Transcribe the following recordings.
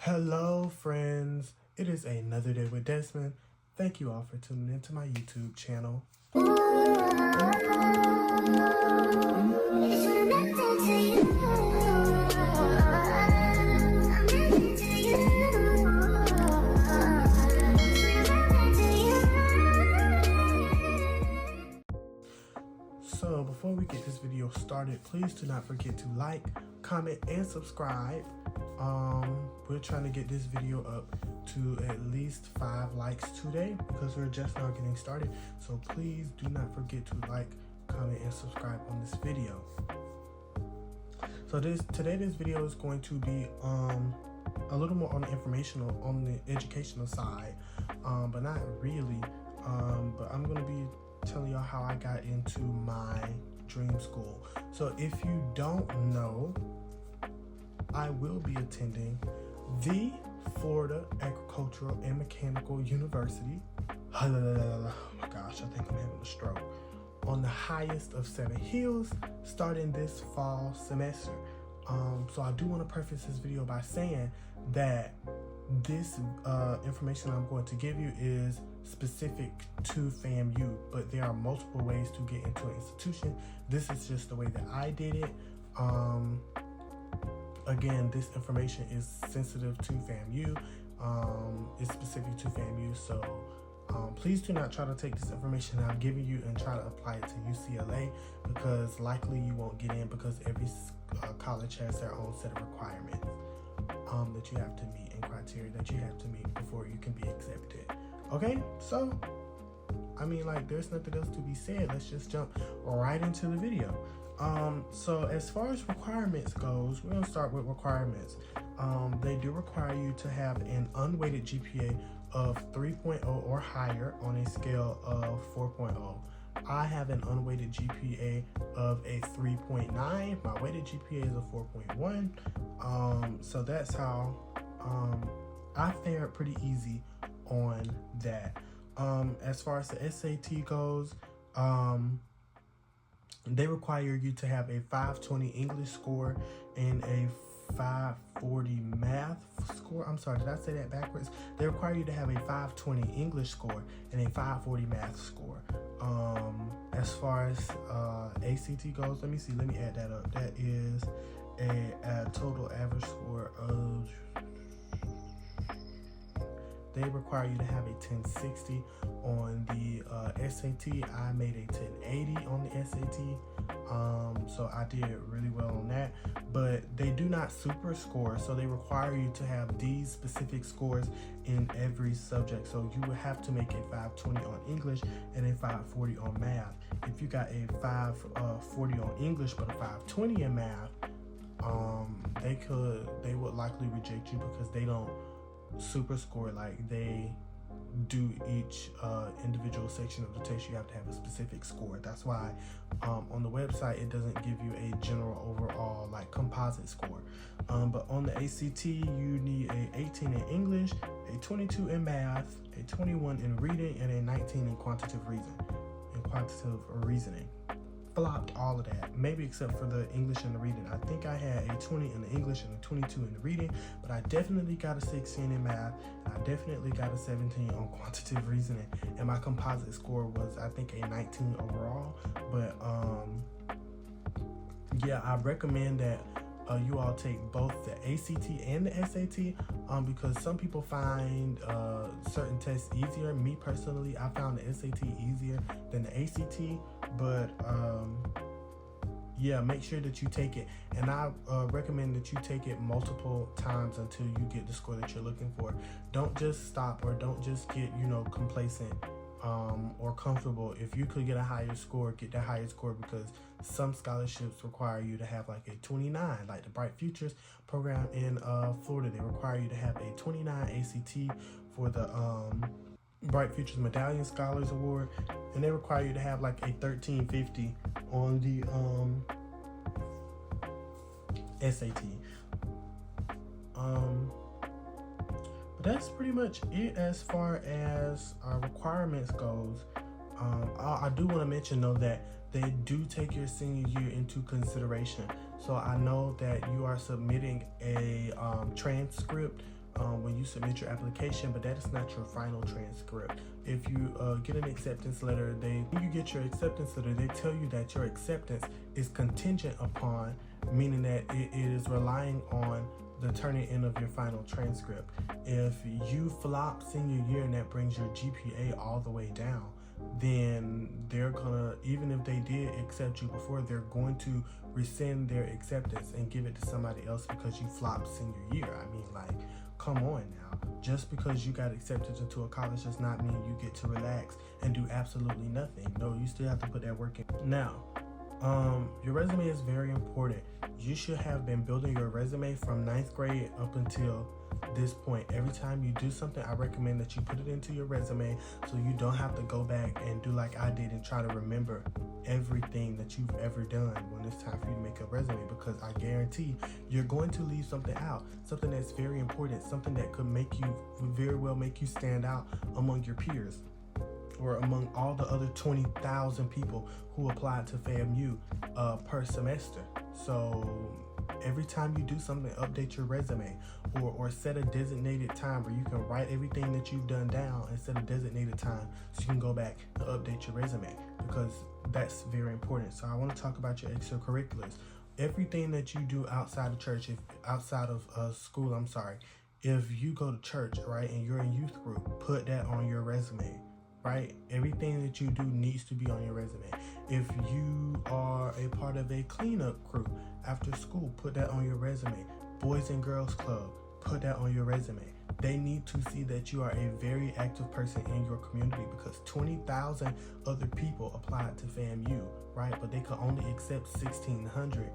Hello friends, it is another day with Desmond. Thank you all for tuning into my YouTube channel. So before we get this video started, please do not forget to like, comment, and subscribe. We're trying to get this video up to at least 5 likes today because we're just now getting started. So please do not forget to like, comment, and subscribe on this video. So today this video is going to be a little more on the informational, on the educational side, but not really. But I'm going to be telling y'all how I got into my dream school. So if you don't know, I will be attending the Florida Agricultural and Mechanical University. Oh my gosh, I think I'm having a stroke. On the highest of 7 hills, starting this fall semester. So I do want to preface this video by saying that this information I'm going to give you is specific to FAMU, but there are multiple ways to get into an institution. This is just the way that I did it. Again, this information is sensitive to FAMU. It's specific to FAMU, so please do not try to take this information I'm giving you and try to apply it to UCLA, because likely you won't get in, because every college has their own set of requirements that you have to meet and criteria that you have to meet before you can be accepted. Okay, so I mean, like, there's nothing else to be said. Let's just jump right into the video. So as far as requirements goes, we're gonna start with requirements. They do require you to have an unweighted GPA of 3.0 or higher on a scale of 4.0. I have an unweighted GPA of a 3.9. My weighted GPA is a 4.1. So that's how I fared pretty easy on that. As far as the SAT goes, they require you to have a 520 English score and a 540 math score. I'm sorry, did I say that backwards? They require you to have a 520 English score and a 540 math score. As far as ACT goes, let me add that up. That is a total average score of, they require you to have a 1060 on the SAT. I made a 1080 on the SAT, so I did really well on that. But they do not super score, so they require you to have these specific scores in every subject. So you would have to make a 520 on English and a 540 on math. If you got a 540 on English but a 520 in math, they would likely reject you because they don't super score like they do each individual section of the test. You have to have a specific score. That's why on the website it doesn't give you a general overall like composite score. But on the ACT you need a 18 in English, a 22 in math, a 21 in reading, and a 19 in quantitative reasoning. Flopped all of that, maybe except for the English and the reading. I think I had a 20 in the English and a 22 in the reading, but I definitely got a 16 in math, and I definitely got a 17 on quantitative reasoning, and my composite score was, I think, a 19 overall. But yeah, I recommend that you all take both the ACT and the SAT, because some people find certain tests easier. Me personally, I found the SAT easier than the ACT, but yeah, make sure that you take it, and I recommend that you take it multiple times until you get the score that you're looking for. Don't just stop, or don't just get, complacent or comfortable. If you could get a higher score, get that higher score, because some scholarships require you to have like a 29, like the Bright Futures program in Florida. They require you to have a 29 ACT for the Bright Futures Medallion Scholars Award, and they require you to have like a 1350 on the SAT. But that's pretty much it as far as requirements goes. I do want to mention though that they do take your senior year into consideration. So I know that you are submitting a transcript when you submit your application, but that is not your final transcript. If you get an acceptance letter, when you get your acceptance letter, they tell you that your acceptance is contingent upon, meaning that it is relying on the turning in of your final transcript. If you flop senior year and that brings your GPA all the way down, then they're gonna, even if they did accept you before, they're going to rescind their acceptance and give it to somebody else because you flopped senior year. I mean, like, come on now. Just because you got accepted into a college does not mean you get to relax and do absolutely nothing. No, you still have to put that work in. Now, your resume is very important. You should have been building your resume from 9th grade up until this point. Every time you do something, I recommend that you put it into your resume so you don't have to go back and do like I did and try to remember everything that you've ever done when it's time for you to make a resume, because I guarantee you're going to leave something out, something that's very important, something that could very well make you stand out among your peers or among all the other 20,000 people who applied to FAMU per semester. So every time you do something, update your resume or set a designated time where you can write everything that you've done down and set a designated time so you can go back and update your resume, because that's very important. So I want to talk about your extracurriculars. Everything that you do outside of church, outside of school, if you go to church, right, and you're in youth group, put that on your resume. Right? Everything that you do needs to be on your resume. If you are a part of a cleanup crew after school, put that on your resume. Boys and Girls Club, put that on your resume. They need to see that you are a very active person in your community, because 20,000 other people applied to FAMU, right? But they could only accept 1,600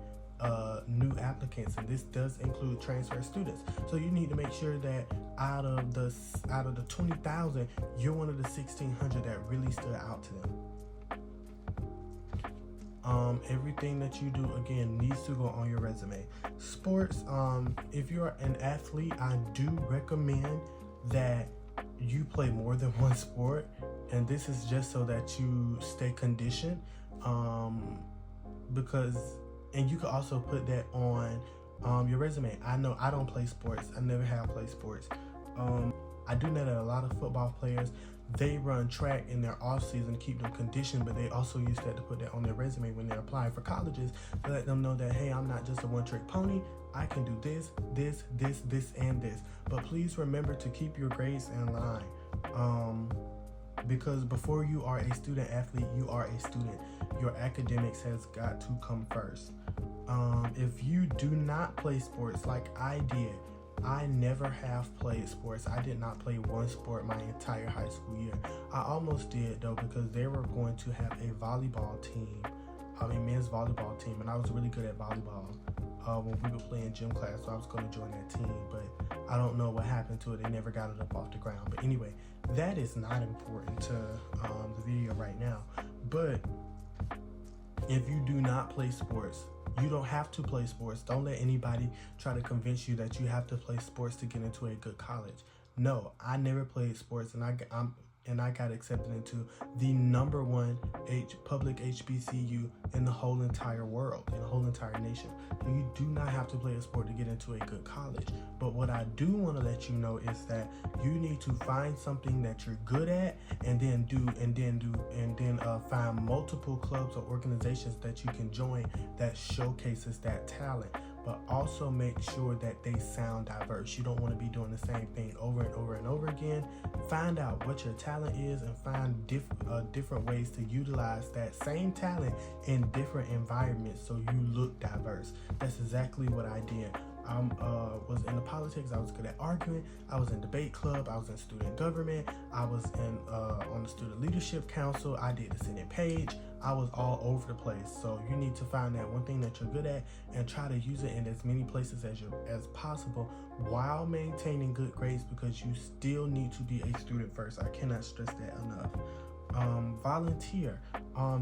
new applicants, and this does include transfer students. So you need to make sure that out of the 20,000, you're one of the 1,600 that really stood out to them. Everything that you do, again, needs to go on your resume. Sports, if you're an athlete, I do recommend that you play more than one sport, and this is just so that you stay conditioned, and you can also put that on your resume. I know I don't play sports. I never have played sports. I do know that a lot of football players, they run track in their off season to keep them conditioned, but they also use that to put that on their resume when they're applying for colleges, to let them know that, hey, I'm not just a one-trick pony. I can do this, and this. But please remember to keep your grades in line. Because before you are a student athlete, you are a student. Your academics has got to come first. If you do not play sports like I did, I never have played sports. I did not play one sport my entire high school year. I almost did, though, because they were going to have a volleyball team, men's volleyball team, and I was really good at volleyball when we were playing gym class, so I was going to join that team, but I don't know what happened to it. They never got it up off the ground. But anyway, that is not important to the video right now. But if you do not play sports, you don't have to play sports. Don't let anybody try to convince you that you have to play sports to get into a good college. No, I never played sports, and I got accepted into the #1 public HBCU in the whole entire world, in the whole entire nation. So you do not have to play a sport to get into a good college. But what I do want to let you know is that you need to find something that you're good at, and then find multiple clubs or organizations that you can join that showcases that talent. But also make sure that they sound diverse. You don't want to be doing the same thing over and over and over again. Find out what your talent is and find different ways to utilize that same talent in different environments so you look diverse. That's exactly what I did. I was into politics. I was good at arguing. I was in debate club. I was in student government. I was on the student leadership council. I did the Senate page. I was all over the place. So you need to find that one thing that you're good at and try to use it in as many places as possible while maintaining good grades, because you still need to be a student first. I cannot stress that enough. Volunteer.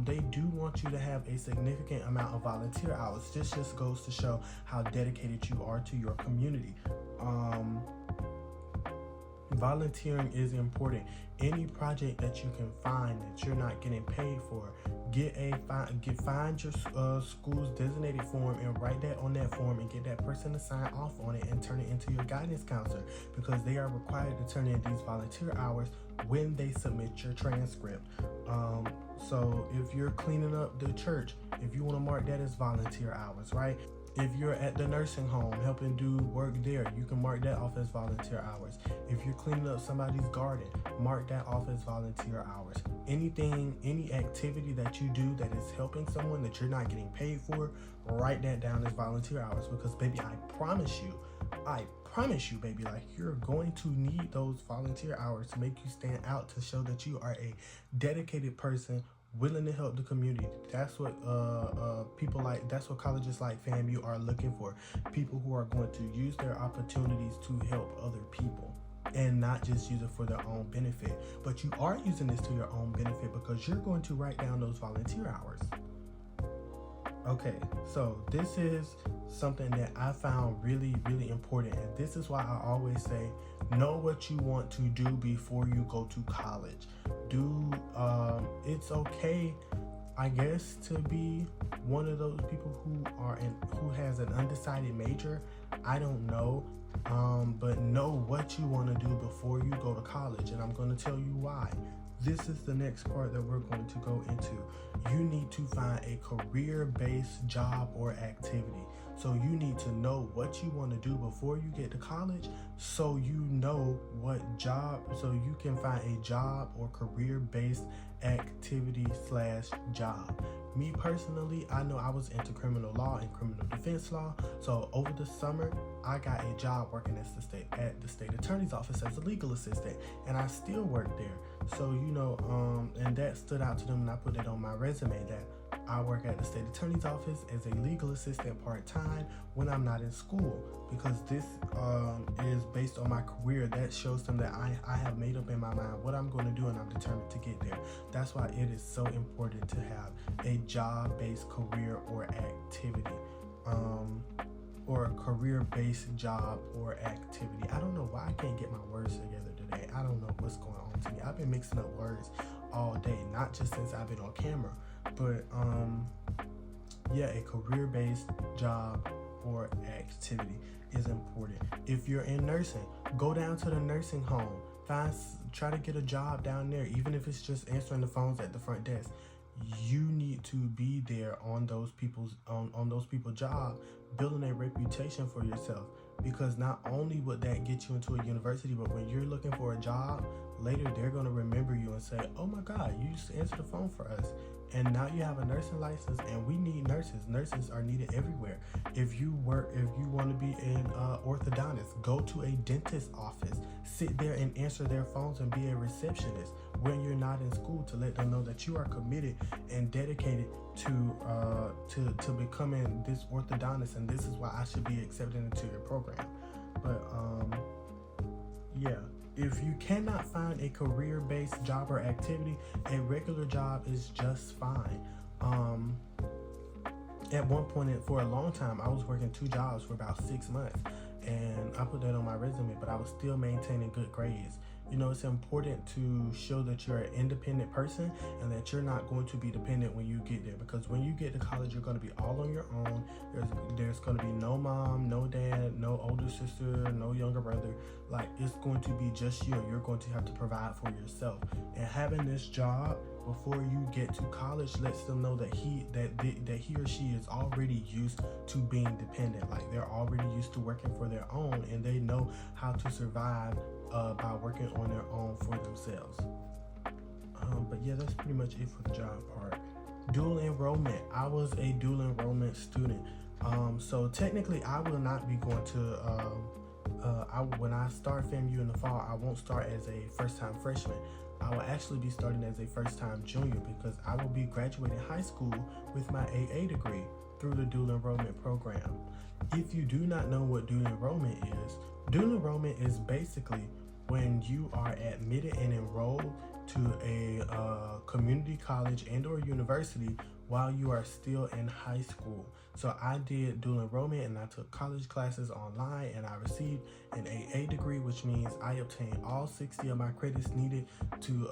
They do want you to have a significant amount of volunteer hours. This just goes to show how dedicated you are to your community. Volunteering is important. Any project that you can find that you're not getting paid for, find your school's designated form and write that on that form and get that person to sign off on it and turn it into your guidance counselor, because they are required to turn in these volunteer hours when they submit your transcript. So if you're cleaning up the church, if you want to mark that as volunteer hours, right? If you're at the nursing home helping do work there, you can mark that off as volunteer hours. If you're cleaning up somebody's garden, mark that off as volunteer hours. Any activity that you do that is helping someone that you're not getting paid for, write that down as volunteer hours, because baby, I promise you, baby, like, you're going to need those volunteer hours to make you stand out, to show that you are a dedicated person willing to help the community. That's what that's what colleges like FAMU are looking for. People who are going to use their opportunities to help other people and not just use it for their own benefit. But you are using this to your own benefit because you're going to write down those volunteer hours. Okay, so this is something that I found really, really important, and this is why I always say, know what you want to do before you go to college. It's okay, I guess, to be one of those people who has an undecided major. I don't know, but know what you want to do before you go to college, and I'm going to tell you why. This is the next part that we're going to go into. You need to find a career-based job or activity. So you need to know what you want to do before you get to college, so you know what job, so you can find a job or career-based activity / job. Me personally, I know I was into criminal law and criminal defense law, so over the summer I got a job working at the state attorney's office as a legal assistant, and I still work there. So and that stood out to them, and I put that on my resume that I work at the state attorney's office as a legal assistant part-time when I'm not in school, because this is based on my career. That shows them that I have made up in my mind what I'm going to do, and I'm determined to get there. That's why it is so important to have a job-based career or activity, or a career-based job or activity. I don't know why I can't get my words together today. I don't know what's going on to me. I've been mixing up words all day, not just since I've been on camera, but a career-based job or activity is important. If you're in nursing, go down to the nursing home, try to get a job down there, even if it's just answering the phones at the front desk. You need to be there on those people's job, building a reputation for yourself, because not only would that get you into a university, but when you're looking for a job later, they're going to remember you and say, oh my God, you used to answer the phone for us, and now you have a nursing license, and we need nurses. Nurses are needed everywhere. If you want to be an orthodontist, go to a dentist's office, sit there and answer their phones and be a receptionist when you're not in school, to let them know that you are committed and dedicated to becoming this orthodontist, and this is why I should be accepted into your program. But if you cannot find a career-based job or activity, a regular job is just fine. At one point, for a long time, I was working 2 jobs for about 6 months, and I put that on my resume, but I was still maintaining good grades. It's important to show that you're an independent person and that you're not going to be dependent when you get there, because when you get to college, you're going to be all on your own. There's going to be no mom, no dad, no older sister, no younger brother. Like, it's going to be just you. You're going to have to provide for yourself. And having this job before you get to college lets them know that he or she is already used to being dependent. Like, they're already used to working for their own, and they know how to survive by working on their own for themselves. But yeah, that's pretty much it for the job part. Dual enrollment. I was a dual enrollment student. So technically I will not be going to when I start FAMU in the fall, I won't start as a first-time freshman. I will actually be starting as a first-time junior, because I will be graduating high school with my AA degree through the dual enrollment program. If you do not know what dual enrollment is basically when you are admitted and enrolled to a community college and or university while you are still in high school. So I did dual enrollment and I took college classes online, and I received an AA degree, which means I obtained all 60 of my credits needed to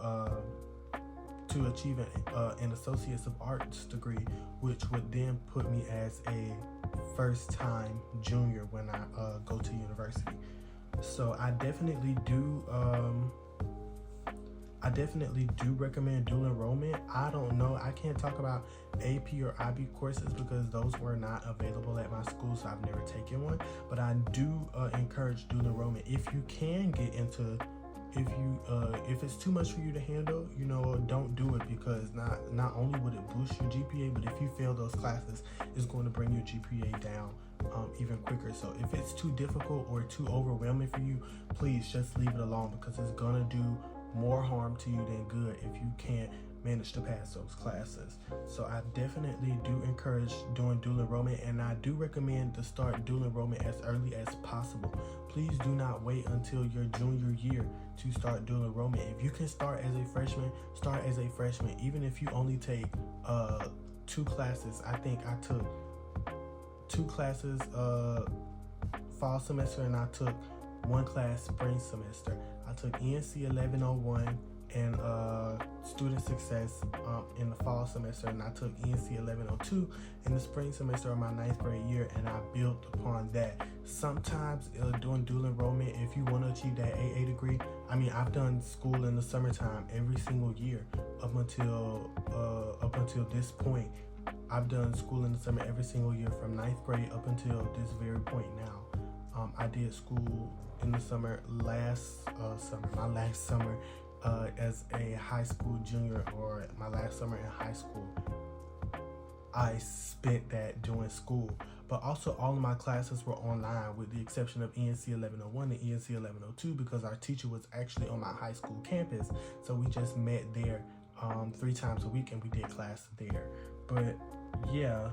achieve an Associates of Arts degree, which would then put me as a first-time junior when I go to university. So I definitely do recommend dual enrollment. I don't know, I can't talk about AP or IB courses because those were not available at my school, so I've never taken one. But I do encourage dual enrollment if you can get into. If it's too much for you to handle, don't do it, because not only would it boost your GPA, but if you fail those classes, it's going to bring your GPA down even quicker. So if it's too difficult or too overwhelming for you, please just leave it alone, because it's gonna do more harm to you than good if you can't manage to pass those classes. So I definitely do encourage doing dual enrollment, and I do recommend to start dual enrollment as early as possible. Please do not wait until your junior year to start dual enrollment. If you can start as a freshman, start as a freshman. Even if you only take 2 classes. I think I took 2 classes fall semester, and I took 1 class spring semester. I took ENC 1101 and student success in the fall semester, and I took ENC 1102 in the spring semester of my 9th grade year, and I built upon that. Sometimes doing dual enrollment, if you want to achieve that AA degree, I've done school in the summertime every single year up until this point. I've done school in the summer every single year from 9th grade up until this very point now. I did school in the summer my last summer as a high school junior, or my last summer in high school. I spent that doing school, but also all of my classes were online with the exception of ENC 1101 and ENC 1102, because our teacher was actually on my high school campus, so we just met there 3 times a week and we did class there. But yeah,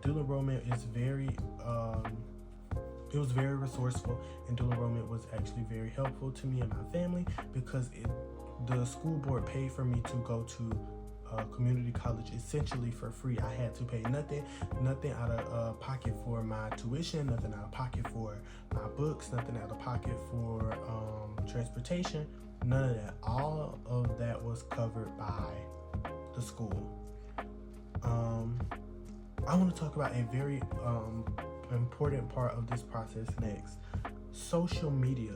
dual enrollment is it was very resourceful, and dual enrollment was actually very helpful to me and my family, because the school board paid for me to go to community college essentially for free. I had to pay nothing out of pocket for my tuition, nothing out of pocket for my books, nothing out of pocket for transportation, none of that. All of that was covered by the school. I want to talk about a very important part of this process next: social media.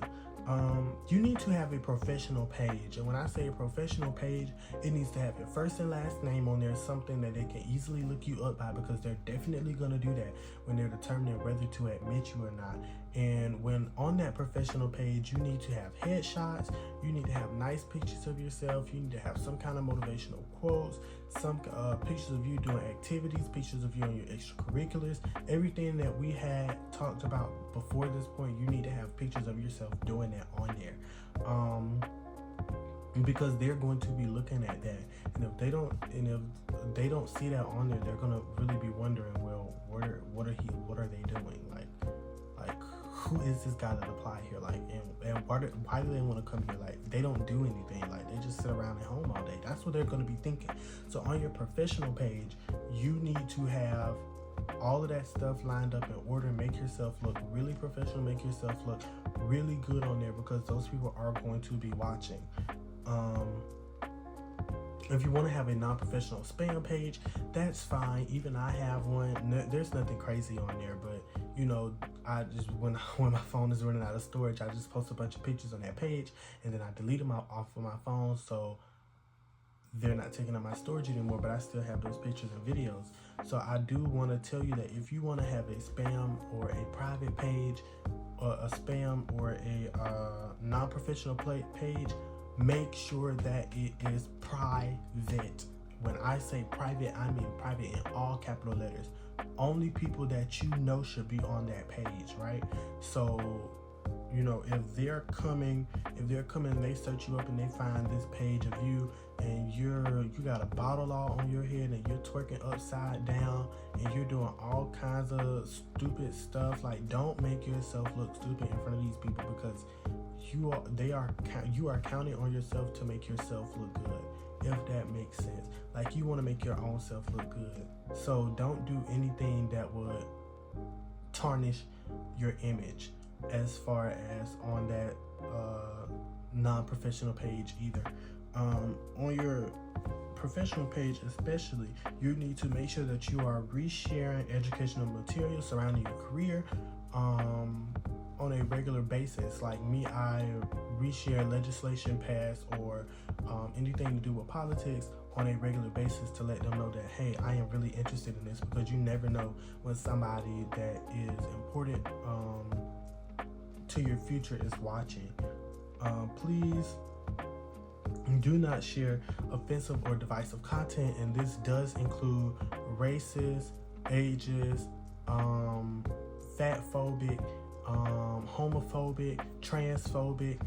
You need to have a professional page, and when I say a professional page, it needs to have your first and last name on there, something that they can easily look you up by, because they're definitely going to do that when they're determining whether to admit you or not. And when on that professional page, you need to have headshots, you need to have nice pictures of yourself, you need to have some kind of motivational quotes, some pictures of you doing activities, pictures of you on your extracurriculars, everything that we had talked about before this point. You need to have pictures of yourself doing that on there, because they're going to be looking at that, and if they don't see that on there, they're gonna really be wondering, well, what are they doing? Like who is this guy that applied here? Like, and why do they want to come here? Like, they don't do anything. Like, they just sit around at home all day. That's what they're going to be thinking. So on your professional page, you need to have all of that stuff lined up in order. Make yourself look really professional. Make yourself look really good on there, because those people are going to be watching. If you want to have a non-professional spam page, that's fine. Even I have one. There's nothing crazy on there, but I just when my phone is running out of storage, I just post a bunch of pictures on that page, and then I delete them off of my phone, so they're not taking up my storage anymore, but I still have those pictures and videos. So I do want to tell you that if you want to have a spam or a private page, or a spam or a non-professional page, make sure that it is private. When I say private, I mean private in all capital letters. Only people that you know should be on that page, right? So, if they're coming and they search you up and they find this page of you, and you got a bottle all on your head, and you're twerking upside down, and you're doing all kinds of stupid stuff, like, don't make yourself look stupid in front of these people, because you are counting on yourself to make yourself look good. if that makes sense. Like, you want to make your own self look good. So don't do anything that would tarnish your image as far as on that non-professional page either. On your professional page especially, you need to make sure that you are resharing educational material surrounding your career on a regular basis. Like me, I reshare legislation passed or anything to do with politics on a regular basis to let them know that, hey, I am really interested in this, because you never know when somebody that is important to your future is watching. Please do not share offensive or divisive content, and this does include racist, ageist, fatphobic, homophobic, transphobic,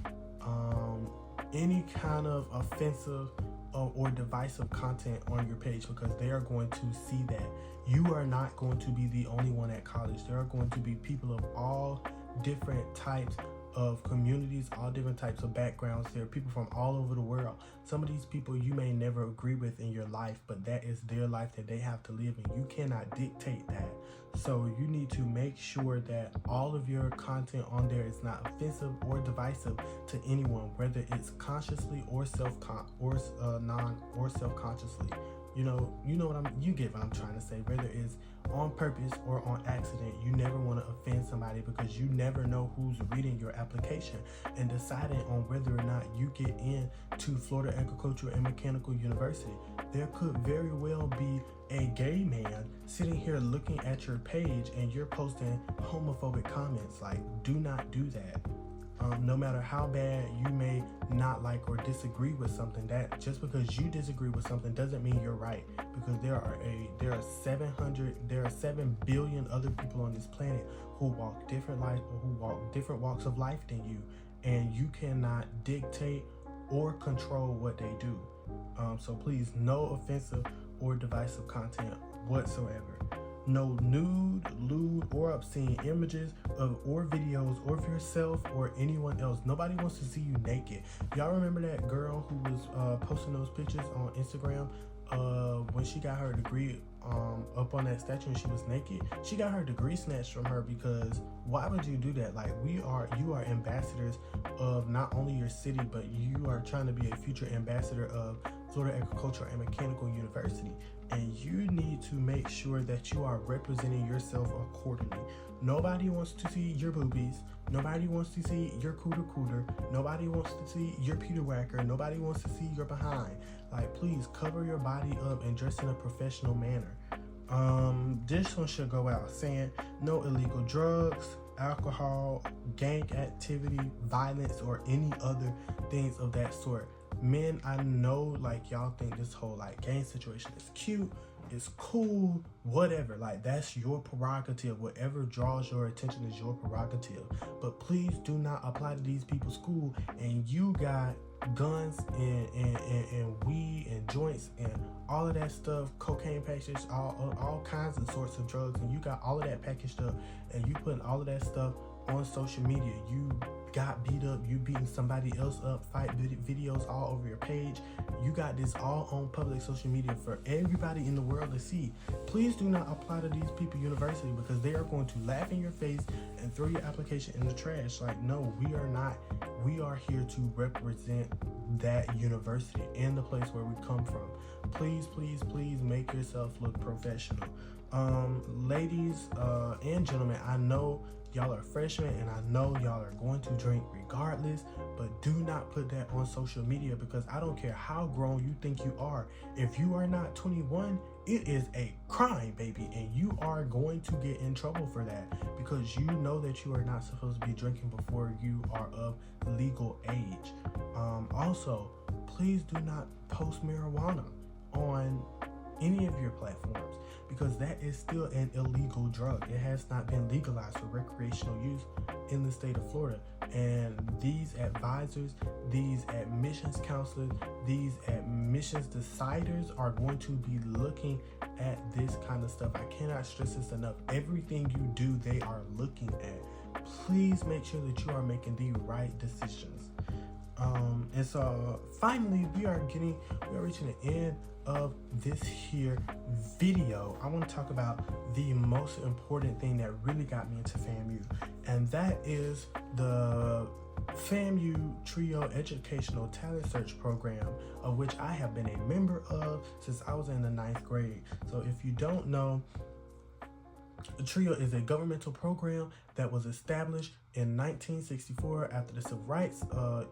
any kind of offensive or divisive content on your page, because they are going to see that. You are not going to be the only one at college. There are going to be people of all different types of communities, all different types of backgrounds. There are people from all over the world. Some of these people you may never agree with in your life, but that is their life that they have to live in. You cannot dictate that. So you need to make sure that all of your content on there is not offensive or divisive to anyone, whether it's consciously or self-consciously. You get what I'm trying to say. Whether it's on purpose or on accident, you never want to offend somebody, because you never know who's reading your application and deciding on whether or not you get into Florida Agricultural and Mechanical University. There could very well be a gay man sitting here looking at your page and you're posting homophobic comments. Like, do not do that. No matter how bad you may not like or disagree with something, that just because you disagree with something doesn't mean you're right, because there are 7 billion other people on this planet who walk different lives, or who walk different walks of life than you, and you cannot dictate or control what they do. So please, no offensive or divisive content whatsoever. No nude, lewd, or obscene images or videos of yourself or anyone else. Nobody wants to see you naked. Y'all remember that girl who was posting those pictures on Instagram when she got her degree up on that statue and she was naked? She got her degree snatched from her, because why would you do that? Like, you are ambassadors of not only your city, but you are trying to be a future ambassador of Florida Agricultural and Mechanical University, and you need to make sure that you are representing yourself accordingly. Nobody wants to see your boobies. Nobody wants to see your cooter. Nobody wants to see your Peter Whacker. Nobody wants to see your behind. Like, please cover your body up and dress in a professional manner. This one should go out saying no illegal drugs, alcohol, gang activity, violence, or any other things of that sort. Men, I know, like, y'all think this whole like gang situation is cute, it's cool, whatever. Like, that's your prerogative. Whatever draws your attention is your prerogative. But please do not apply to these people's school and you got guns and weed and joints and all of that stuff, cocaine package, all kinds of sorts of drugs, and you got all of that packaged up and you putting all of that stuff on social media. You got beat up, you beating somebody else up, fight videos all over your page. You got this all on public social media for everybody in the world to see. Please do not apply to these people university, because they are going to laugh in your face and throw your application in the trash. Like, no, we are not. We are here to represent that university and the place where we come from. Please, please, please make yourself look professional. Ladies and gentlemen, I know y'all are freshmen and I know y'all are going to drink regardless, but do not put that on social media, because I don't care how grown you think you are. If you are not 21, it is a crime, baby, and you are going to get in trouble for that, because you know that you are not supposed to be drinking before you are of legal age. Also, please do not post marijuana on any of your platforms, because that is still an illegal drug. It has not been legalized for recreational use in the state of Florida. And these advisors, these admissions counselors, these admissions deciders are going to be looking at this kind of stuff. I cannot stress this enough. Everything you do, they are looking at. Please make sure that you are making the right decisions. And so finally we are reaching the end of this here video. I want to talk about the most important thing that really got me into FAMU, and that is the FAMU Trio Educational Talent Search Program, of which I have been a member of since I was in the 9th grade. So if you don't know, TRIO is a governmental program that was established in 1964 after the Civil Rights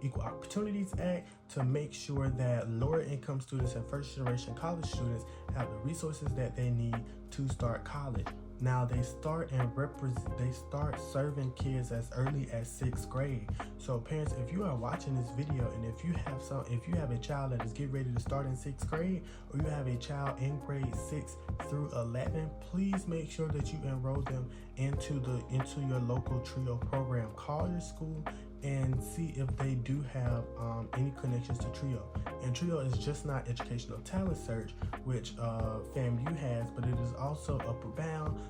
Equal Opportunities Act to make sure that lower income students and first generation college students have the resources that they need to start college. Now they start serving kids as early as 6th grade. So parents, if you are watching this video and if you have a child that is getting ready to start in 6th grade, or you have a child in grade 6 through 11, please make sure that you enroll them into your local TRIO program. Call your school and see if they do have any connections to TRIO. And TRIO is just not educational talent search, which FAMU has, but it is also upward bound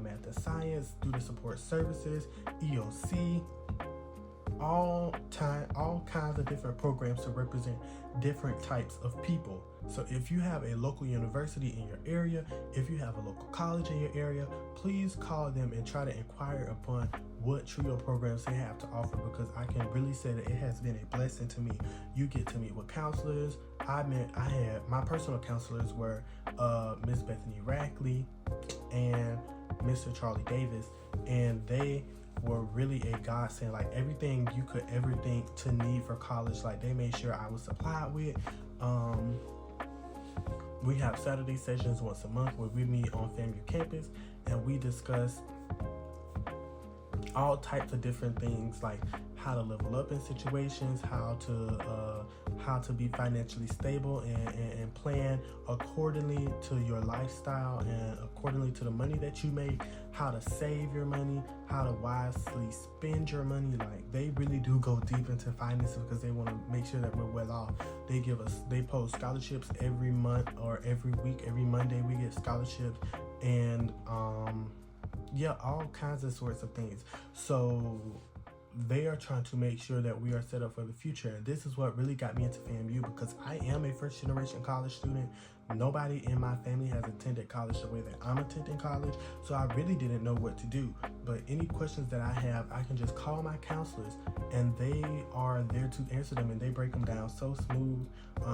math and science, student support services, EOC, all kinds of different programs to represent different types of people. So if you have a local university in your area, if you have a local college in your area, please call them and try to inquire upon what TRIO programs they have to offer, because I can really say that it has been a blessing to me. You get to meet with counselors. I had my personal counselors were Miss Bethany Rackley and Mr. Charlie Davis, and they were really a godsend. Like everything you could ever think to need for college, like they made sure I was supplied with. We have Saturday sessions once a month where we meet on FAMU campus and we discuss all types of different things, like how to level up in situations, how to be financially stable and plan accordingly to your lifestyle and accordingly to the money that you make, how to save your money, how to wisely spend your money. Like they really do go deep into finances because they want to make sure that we're well off. They post scholarships every month or every week. Every Monday we get scholarships, and yeah, all kinds of sorts of things. So they are trying to make sure that we are set up for the future. And this is what really got me into FAMU, because I am a first generation college student. Nobody in my family has attended college the way that I'm attending college, so I really didn't know what to do. But any questions that I have, I can just call my counselors and they are there to answer them, and they break them down so smooth.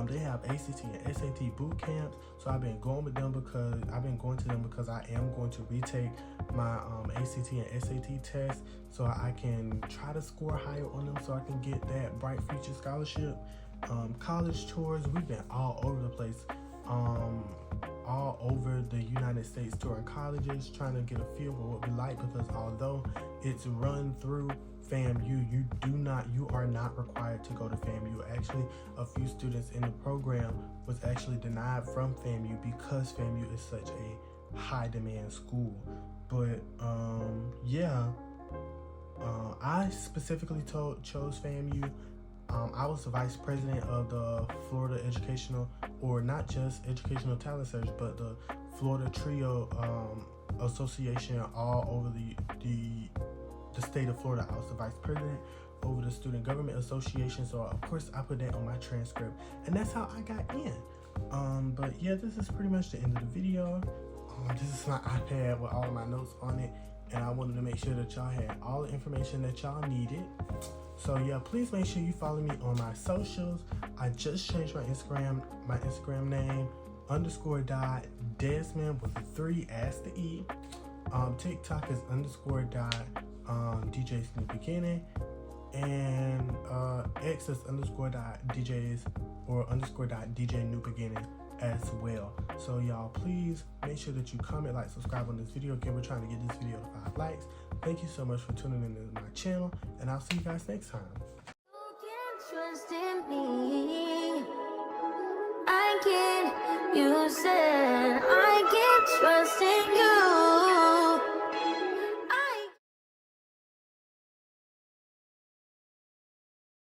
They have ACT and SAT boot camps, so I've been going to them because I am going to retake my ACT and SAT test, so I can try to score higher on them so I can get that Bright Future scholarship. College tours, we've been all over the place, all over the United States, touring colleges, trying to get a feel for what we like, because although it's run through FAMU, you are not required to go to FAMU. Actually, a few students in the program was actually denied from FAMU because FAMU is such a high demand school. But I specifically chose FAMU. I was the vice president of the Florida Educational, or not just Educational Talent Search, but the Florida TRIO Association all over the state of Florida. I was the vice president over the Student Government Association, so of course I put that on my transcript, and that's how I got in. But yeah, this is pretty much the end of the video. This is my iPad with all of my notes on it, and I wanted to make sure that y'all had all the information that y'all needed. So yeah, please make sure you follow me on my socials. I just changed my Instagram name, _Desmond with a 3 as the E. TikTok is _djnewbeginning, and X is _DJs or _djnewbeginning as well. So y'all, please make sure that you comment, like, subscribe on this video. Again, we're trying to get this video to 5 likes. Thank you so much for tuning into my channel, and I'll see you guys next time. You can trust in me. I can. You said I can trust in you.